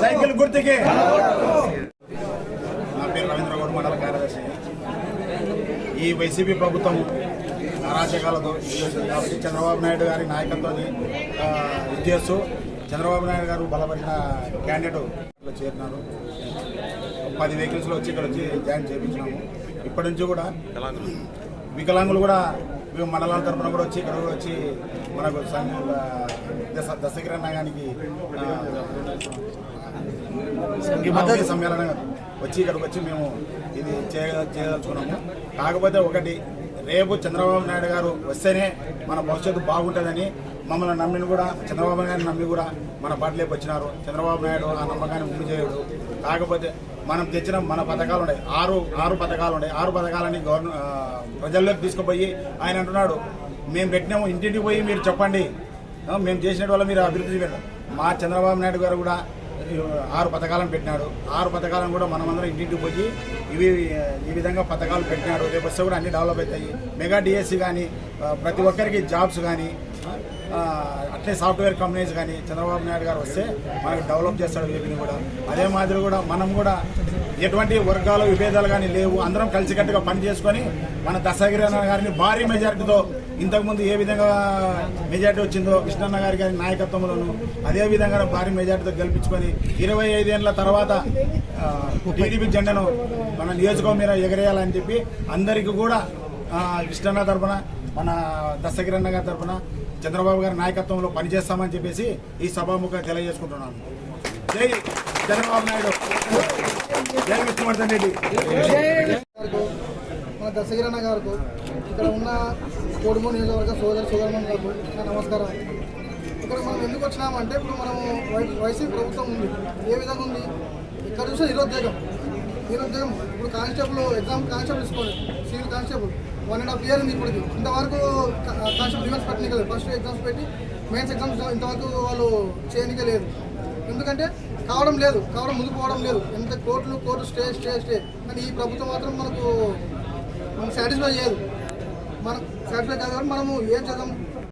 Cycle గుర్తుకి. నా పేరు రవీంద్ర గౌడ్, మండల కార్యదర్శి. ఈ వైసీపీ ప్రభుత్వం అరాచకాలతో కాబట్టి చంద్రబాబు నాయుడు గారి నాయకత్వాన్ని చేస్తూ చంద్రబాబు నాయుడు గారు బలపరిచిన క్యాండిడేట్ చేరినారు. 10 వెహికల్స్లో వచ్చి ఇక్కడ వచ్చి జాయిన్ చేయించినాము. ఇప్పటి నుంచి కూడా వికలాంగులు కూడా మండలాల తరఫున కూడా వచ్చి ఇక్కడ కూడా వచ్చి మనకు దశగిరన్న గారికి సమ్మేళనం వచ్చి ఇక్కడికి వచ్చి మేము ఇది చేయదలుచుకున్నాము. కాకపోతే ఒకటి, రేపు చంద్రబాబు నాయుడు గారు వస్తేనే మన భవిష్యత్తు బాగుంటుందని మమ్మల్ని నమ్మిని కూడా చంద్రబాబు నాయుడు నమ్మి కూడా మన పార్టీలోకి వచ్చినారు. చంద్రబాబు నాయుడు ఆ నమ్మకాన్ని ముందు చేయడు. కాకపోతే మనం తెచ్చిన మన పథకాలు ఉన్నాయి, ఆరు పథకాలు ఉన్నాయి. 6 పథకాలని ప్రజల్లోకి తీసుకుపోయి ఆయన అంటున్నాడు, మేము పెట్టినాము, ఇంటింటికి పోయి మీరు చెప్పండి, మేము చేసిన వల్ల మీరు అభివృద్ధి చేయండి. మా చంద్రబాబు నాయుడు గారు కూడా 6 పథకాలను పెట్టినాడు. 6 పథకాలను కూడా మనమందరం ఇంటింటికి పోయి ఈ విధంగా పథకాలు పెట్టినాడు. రేపు వస్తే కూడా అన్ని డెవలప్ అవుతాయి. మెగా డిఎస్సి కానీ, ప్రతి ఒక్కరికి జాబ్స్ కానీ, అట్లే సాఫ్ట్వేర్ కంపెనీస్ కానీ చంద్రబాబు నాయుడు గారు వస్తే మనకు డెవలప్ చేస్తాడు ఏపీని కూడా. అదే మాదిరి కూడా మనం కూడా ఎటువంటి వర్గాలు విభేదాలు కానీ లేవు. అందరం కలిసికట్టుగా పని చేసుకొని మన దశగిరన్న గారిని భారీ మెజారిటీతో, ఇంతకుముందు ఏ విధంగా మెజారిటీ వచ్చిందో కృష్ణన్న గారి నాయకత్వంలోనూ అదే విధంగా భారీ మెజారిటీతో గెలిపించుకొని 25 ఏళ్ల తర్వాత టీడీపీ జెండాను మన నియోజకవర్గం మీద ఎగరేయాలని చెప్పి అందరికీ కూడా కృష్ణన్న తరఫున, మన దశగిరన్న గారి తరఫున చంద్రబాబు గారి నాయకత్వంలో పనిచేస్తామని చెప్పేసి ఈ సభాముఖంగా తెలియజేసుకుంటున్నాను. జై చంద్రబాబు నాయుడు, జై విష్ణువర్ధన్ రెడ్డి. మన దశగిరన్న గారికి, ఇక్కడ ఉన్న కోడుమూరు నియోజకవర్గ సోదరులకు నా నమస్కారం. ఇక్కడ మనం ఎందుకు వచ్చినామంటే, ఇప్పుడు మనము వైసీపీ ప్రభుత్వం ఉంది, ఏ విధంగా ఉంది, ఇక్కడ చూస్తే నిరుద్యోగం. ఇప్పుడు కానిస్టేబుల్ ఎగ్జామ్ కానిస్టేబుల్ తీసుకోండి, సివిల్ కానిస్టేబుల్ 1.5 year ఉంది ఇప్పటికి. ఇంతవరకు కానిస్టేబుల్ రివర్స్ పెట్టనికే లేదు. ఫస్ట్ ఎగ్జామ్స్ పెట్టి మెయిన్స్ ఎగ్జామ్స్ ఇంతవరకు వాళ్ళు చేయనికే లేదు. ఎందుకంటే కావడం ముందుకు పోవడం లేదు. ఎంత కోర్టు స్టే కానీ ఈ ప్రభుత్వం మాత్రం మనకు సాటిస్ఫై చేయదు. మనకు సాటిస్ఫై కాదు. మనము ఏం చేద్దాం,